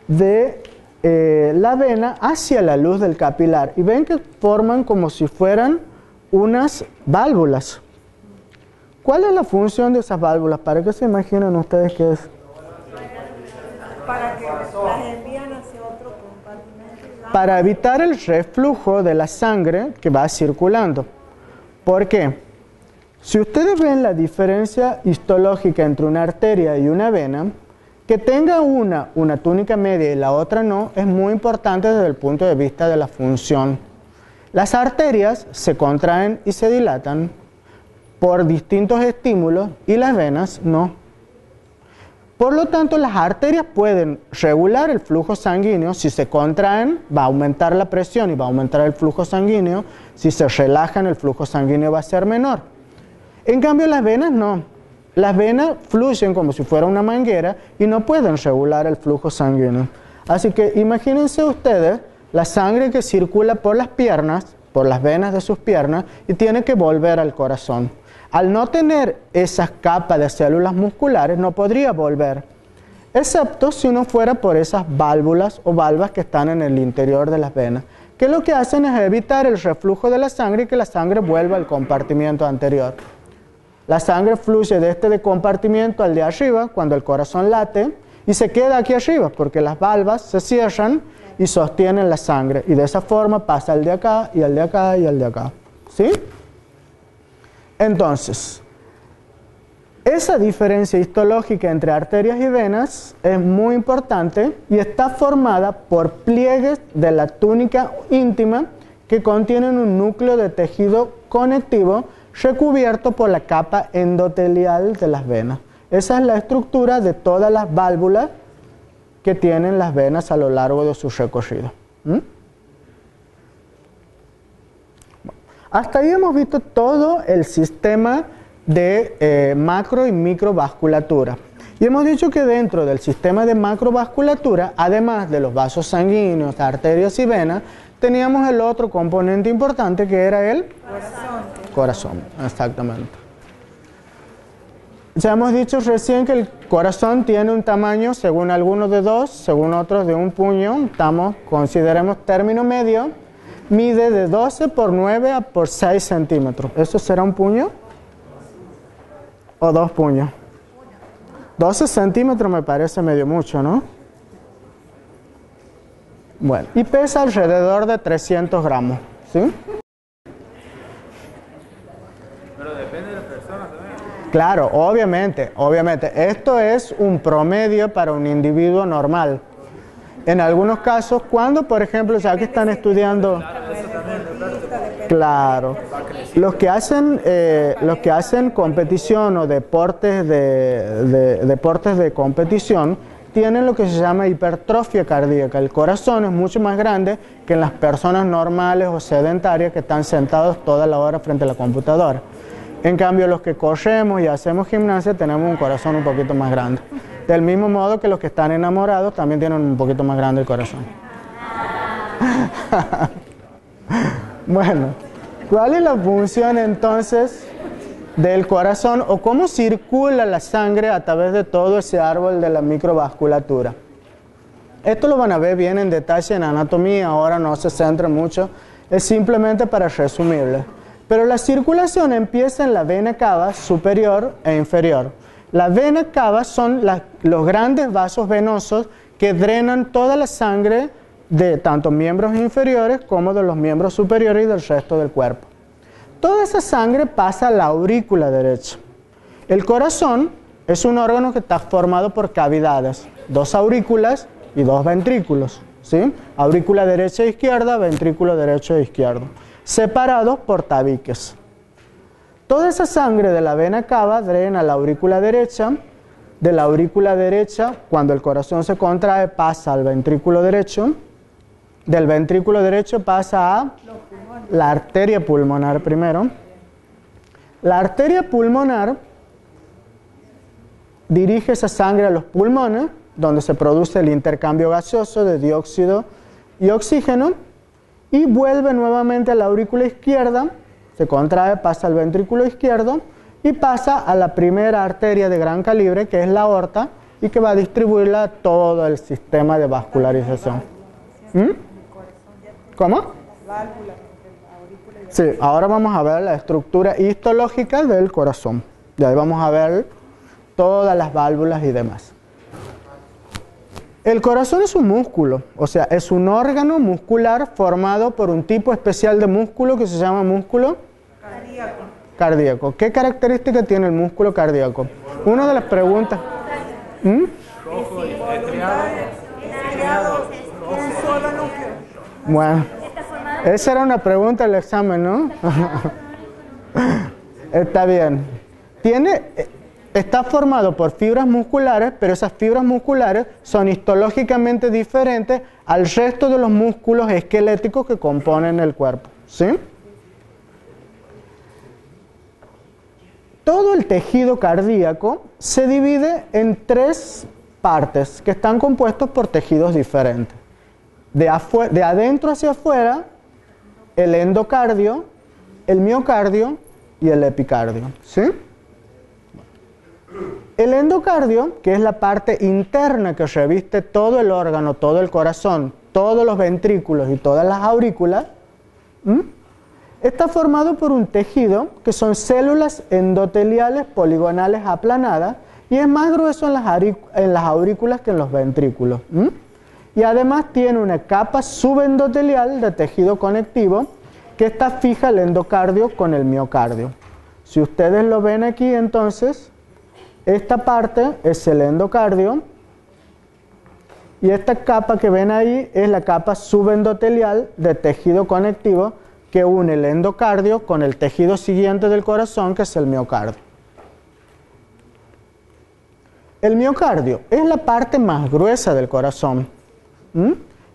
de la vena hacia la luz del capilar. Y ven que forman como si fueran unas válvulas. ¿Cuál es la función de esas válvulas? ¿Para qué se imaginan ustedes qué es? Para que las envían hacia otro compartimento. Para evitar el reflujo de la sangre que va circulando. ¿Por qué? Si ustedes ven la diferencia histológica entre una arteria y una vena, que tenga una túnica media y la otra no, es muy importante desde el punto de vista de la función. Las arterias se contraen y se dilatan por distintos estímulos y las venas no. Por lo tanto, las arterias pueden regular el flujo sanguíneo. Si se contraen, va a aumentar la presión y va a aumentar el flujo sanguíneo. Si se relajan, el flujo sanguíneo va a ser menor. En cambio, las venas no. Las venas fluyen como si fuera una manguera y no pueden regular el flujo sanguíneo. Así que imagínense ustedes la sangre que circula por las piernas, por las venas de sus piernas, y tiene que volver al corazón. Al no tener esas capas de células musculares, no podría volver, excepto si no fuera por esas válvulas o valvas que están en el interior de las venas, que lo que hacen es evitar el reflujo de la sangre y que la sangre vuelva al compartimiento anterior. La sangre fluye de este compartimiento al de arriba cuando el corazón late y se queda aquí arriba porque las valvas se cierran y sostienen la sangre. Y de esa forma pasa al de acá y al de acá y al de acá. ¿Sí? Entonces, esa diferencia histológica entre arterias y venas es muy importante y está formada por pliegues de la túnica íntima que contienen un núcleo de tejido conectivo recubierto por la capa endotelial de las venas. Esa es la estructura de todas las válvulas que tienen las venas a lo largo de su recorrido. Hasta ahí hemos visto todo el sistema de macro y microvasculatura. Y hemos dicho que dentro del sistema de macrovasculatura, además de los vasos sanguíneos, arterias y venas, teníamos el otro componente importante que era el corazón. Exactamente. Ya hemos dicho recién que el corazón tiene un tamaño, según algunos de 2, según otros de un puño. Consideremos término medio. Mide de 12 por 9 por 6 centímetros. ¿Eso será un puño? ¿O 2 puños? 12 centímetros me parece medio mucho, ¿no? Bueno, y pesa alrededor de 300 gramos, ¿sí? Pero depende de la persona también. Claro, obviamente. Esto es un promedio para un individuo normal. En algunos casos, cuando, por ejemplo, ya que están estudiando... Claro. Los que hacen competición o deportes de competición tienen lo que se llama hipertrofia cardíaca. El corazón es mucho más grande que en las personas normales o sedentarias que están sentados toda la hora frente a la computadora. En cambio, los que corremos y hacemos gimnasia tenemos un corazón un poquito más grande. Del mismo modo que los que están enamorados también tienen un poquito más grande el corazón. Bueno, ¿cuál es la función entonces del corazón o cómo circula la sangre a través de todo ese árbol de la microvasculatura? Esto lo van a ver bien en detalle en anatomía, ahora no se centra mucho, es simplemente para resumirles. Pero la circulación empieza en la vena cava superior e inferior. La vena cava son los grandes vasos venosos que drenan toda la sangre de tanto miembros inferiores como de los miembros superiores y del resto del cuerpo. Toda esa sangre pasa a la aurícula derecha. El corazón es un órgano que está formado por cavidades, 2 aurículas y 2 ventrículos, ¿sí? Aurícula derecha e izquierda, ventrículo derecho e izquierdo, separados por tabiques. Toda esa sangre de la vena cava drena a la aurícula derecha. De la aurícula derecha, cuando el corazón se contrae, pasa al ventrículo derecho. Del ventrículo derecho pasa a la arteria pulmonar primero. La arteria pulmonar dirige esa sangre a los pulmones, donde se produce el intercambio gaseoso de dióxido y oxígeno, y vuelve nuevamente a la aurícula izquierda, se contrae, pasa al ventrículo izquierdo y pasa a la primera arteria de gran calibre, que es la aorta, y que va a distribuirla a todo el sistema de vascularización. ¿Mm? ¿Cómo? Sí, ahora vamos a ver la estructura histológica del corazón. Y ahí vamos a ver todas las válvulas y demás. El corazón es un músculo, o sea, es un órgano muscular formado por un tipo especial de músculo que se llama músculo cardíaco. ¿Qué característica tiene el músculo cardíaco? Una de las preguntas... ¿Mm? Bueno, esa era una pregunta del examen, ¿no? Está bien. Está formado por fibras musculares, pero esas fibras musculares son histológicamente diferentes al resto de los músculos esqueléticos que componen el cuerpo, ¿sí? Todo el tejido cardíaco se divide en 3 partes que están compuestos por tejidos diferentes. De adentro hacia afuera, el endocardio, el miocardio y el epicardio, ¿sí? El endocardio, que es la parte interna que reviste todo el órgano, todo el corazón, todos los ventrículos y todas las aurículas, está formado por un tejido que son células endoteliales poligonales aplanadas y es más grueso en las aurículas que en los ventrículos. Y además tiene una capa subendotelial de tejido conectivo que está fija el endocardio con el miocardio. Si ustedes lo ven aquí, entonces, esta parte es el endocardio y esta capa que ven ahí es la capa subendotelial de tejido conectivo que une el endocardio con el tejido siguiente del corazón, que es el miocardio. El miocardio es la parte más gruesa del corazón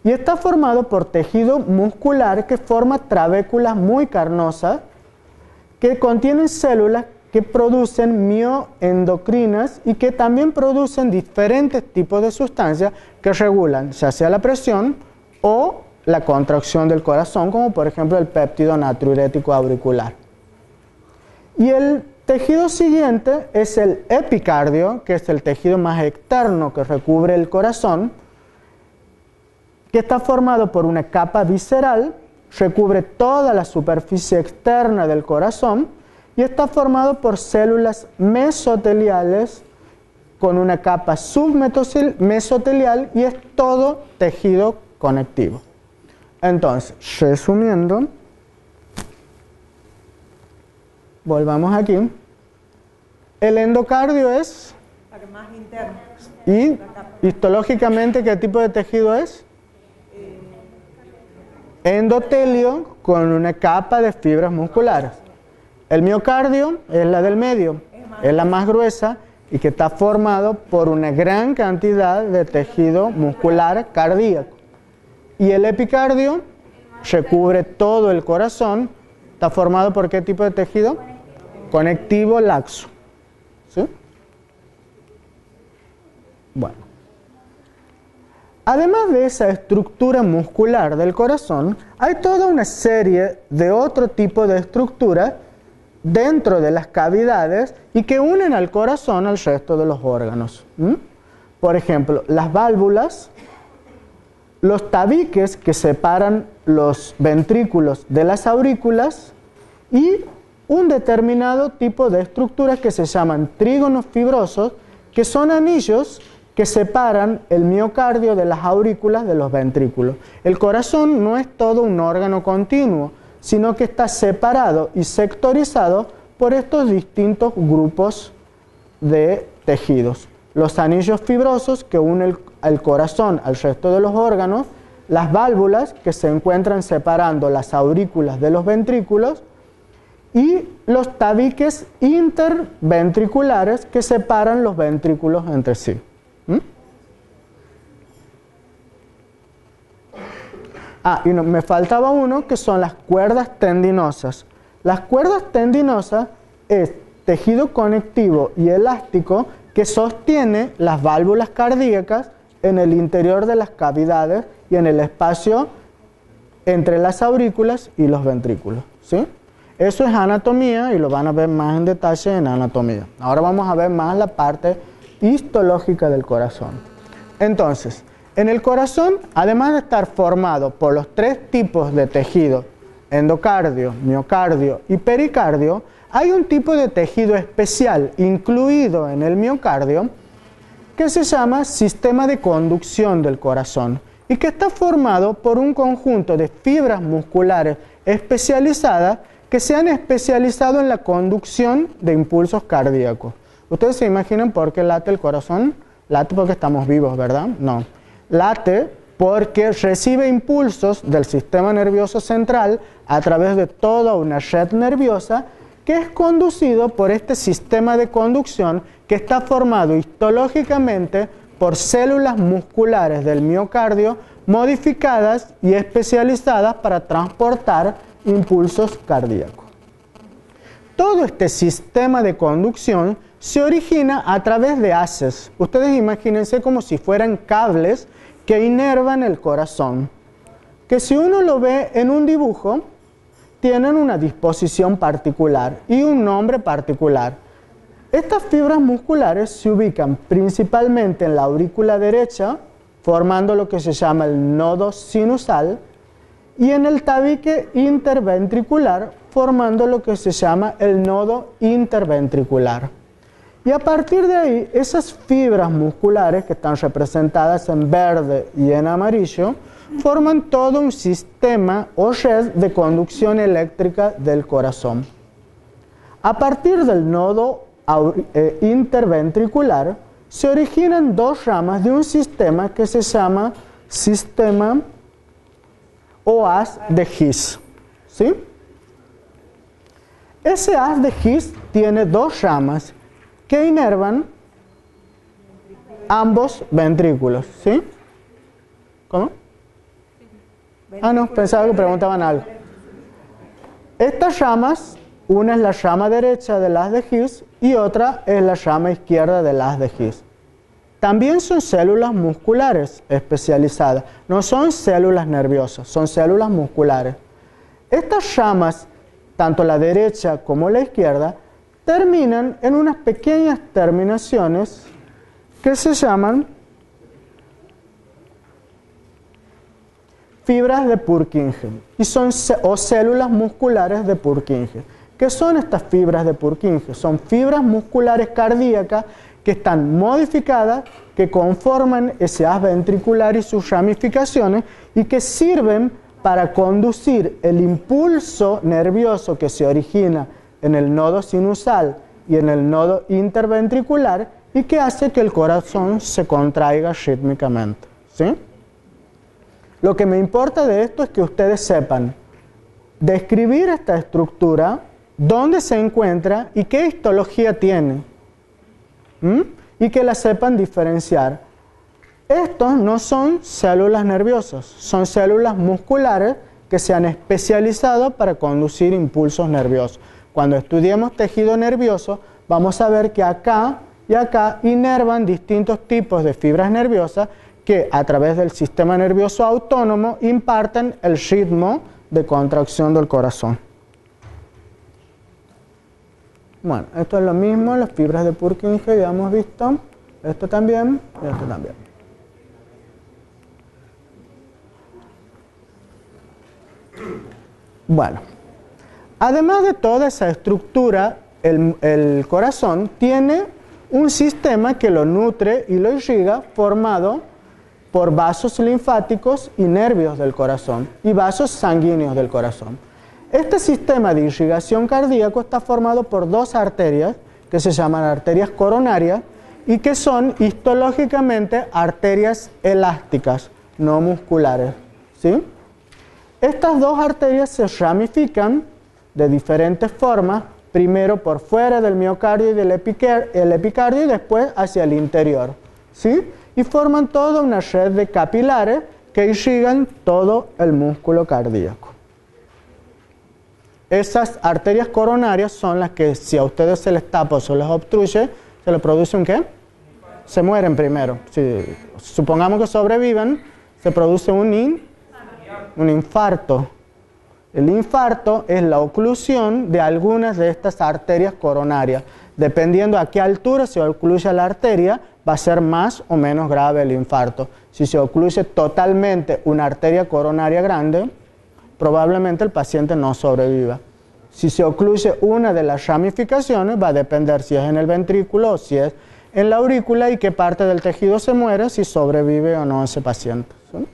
y está formado por tejido muscular que forma trabéculas muy carnosas que contienen células que producen mioendocrinas y que también producen diferentes tipos de sustancias que regulan ya sea la presión o la contracción del corazón, como por ejemplo el péptido natriurético auricular. Y el tejido siguiente es el epicardio, que es el tejido más externo que recubre el corazón, que está formado por una capa visceral, recubre toda la superficie externa del corazón y está formado por células mesoteliales con una capa submesotelial y es todo tejido conectivo. Entonces, resumiendo, volvamos aquí. El endocardio es... más interno. ¿Y histológicamente qué tipo de tejido es? Endotelio con una capa de fibras musculares. El miocardio es la del medio, es la más gruesa y que está formado por una gran cantidad de tejido muscular cardíaco. Y el epicardio recubre todo el corazón, está formado por ¿qué tipo de tejido? Conectivo laxo. ¿Sí? Bueno. Además de esa estructura muscular del corazón, hay toda una serie de otro tipo de estructuras dentro de las cavidades y que unen al corazón al resto de los órganos. Por ejemplo, las válvulas, los tabiques que separan los ventrículos de las aurículas y un determinado tipo de estructuras que se llaman trígonos fibrosos, que son anillos que separan el miocardio de las aurículas de los ventrículos. El corazón no es todo un órgano continuo, sino que está separado y sectorizado por estos distintos grupos de tejidos. Los anillos fibrosos que unen el corazón al resto de los órganos, las válvulas que se encuentran separando las aurículas de los ventrículos y los tabiques interventriculares que separan los ventrículos entre sí. Y no, me faltaba uno que son las cuerdas tendinosas. Las cuerdas tendinosas es tejido conectivo y elástico que sostiene las válvulas cardíacas en el interior de las cavidades y en el espacio entre las aurículas y los ventrículos, ¿sí? Eso es anatomía y lo van a ver más en detalle en anatomía. Ahora vamos a ver más la parte histológica del corazón. Entonces, en el corazón, además de estar formado por los tres tipos de tejido, endocardio, miocardio y pericardio, hay un tipo de tejido especial incluido en el miocardio que se llama sistema de conducción del corazón y que está formado por un conjunto de fibras musculares especializadas que se han especializado en la conducción de impulsos cardíacos. ¿Ustedes se imaginan por qué late el corazón? Late porque estamos vivos, ¿verdad? No. Late porque recibe impulsos del sistema nervioso central a través de toda una red nerviosa que es conducido por este sistema de conducción que está formado histológicamente por células musculares del miocardio modificadas y especializadas para transportar impulsos cardíacos. Todo este sistema de conducción se origina a través de haces. Ustedes imagínense como si fueran cables que inervan el corazón, que si uno lo ve en un dibujo, tienen una disposición particular y un nombre particular. Estas fibras musculares se ubican principalmente en la aurícula derecha, formando lo que se llama el nodo sinusal, y en el tabique interventricular, formando lo que se llama el nodo interventricular. Y a partir de ahí, esas fibras musculares que están representadas en verde y en amarillo, forman todo un sistema o red de conducción eléctrica del corazón. A partir del nodo interventricular, se originan dos ramas de un sistema que se llama sistema o haz de His. ¿Sí? Ese haz de His tiene dos ramas que inervan ambos ventrículos. ¿Sí? ¿Cómo? Ah, no, pensaba que preguntaban algo. Estas ramas, una es la rama derecha del haz de His y otra es la rama izquierda del haz de His. También son células musculares especializadas, no son células nerviosas, son células musculares. Estas ramas, tanto la derecha como la izquierda, terminan en unas pequeñas terminaciones que se llaman fibras de Purkinje o células musculares de Purkinje. ¿Qué son estas fibras de Purkinje? Son fibras musculares cardíacas que están modificadas, que conforman ese haz ventricular y sus ramificaciones y que sirven para conducir el impulso nervioso que se origina en el nodo sinusal y en el nodo interventricular y que hace que el corazón se contraiga rítmicamente. ¿Sí? Lo que me importa de esto es que ustedes sepan describir esta estructura, dónde se encuentra y qué histología tiene. Y que la sepan diferenciar. Estos no son células nerviosas, son células musculares que se han especializado para conducir impulsos nerviosos. Cuando estudiemos tejido nervioso, vamos a ver que acá y acá inervan distintos tipos de fibras nerviosas que a través del sistema nervioso autónomo imparten el ritmo de contracción del corazón. Bueno, esto es lo mismo, las fibras de Purkinje ya hemos visto, esto también y esto también. Bueno, además de toda esa estructura, el corazón tiene un sistema que lo nutre y lo irriga formado por vasos linfáticos y nervios del corazón y vasos sanguíneos del corazón. Este sistema de irrigación cardíaco está formado por dos arterias que se llaman arterias coronarias y que son histológicamente arterias elásticas, no musculares. ¿Sí? Estas dos arterias se ramifican de diferentes formas, primero por fuera del miocardio y del epicardio y después hacia el interior. ¿Sí? Y forman toda una red de capilares que irrigan todo el músculo cardíaco. Esas arterias coronarias son las que si a ustedes se les tapa o se les obstruye, ¿se les produce un qué? Se mueren primero. Si supongamos que sobreviven, se produce un infarto. El infarto es la oclusión de algunas de estas arterias coronarias. Dependiendo a qué altura se ocluya la arteria, va a ser más o menos grave el infarto. Si se ocluye totalmente una arteria coronaria grande, probablemente el paciente no sobreviva. Si se ocluye una de las ramificaciones, va a depender si es en el ventrículo o si es en la aurícula y qué parte del tejido se muere, si sobrevive o no ese paciente. ¿Sí?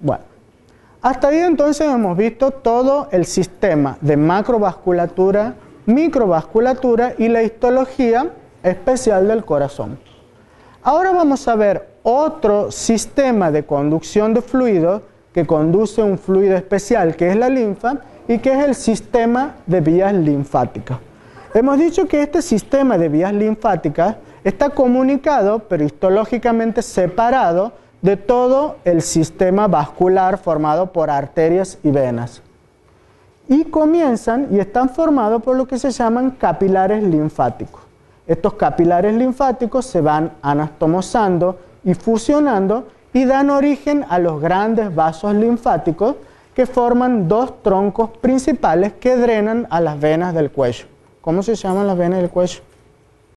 Bueno, hasta ahí entonces hemos visto todo el sistema de macrovasculatura, microvasculatura y la histología especial del corazón. Ahora vamos a ver otro sistema de conducción de fluidos que conduce un fluido especial que es la linfa y que es el sistema de vías linfáticas. Hemos dicho que este sistema de vías linfáticas está comunicado pero histológicamente separado de todo el sistema vascular formado por arterias y venas. Y comienzan y están formados por lo que se llaman capilares linfáticos. Estos capilares linfáticos se van anastomosando y fusionando y dan origen a los grandes vasos linfáticos que forman dos troncos principales que drenan a las venas del cuello. ¿Cómo se llaman las venas del cuello?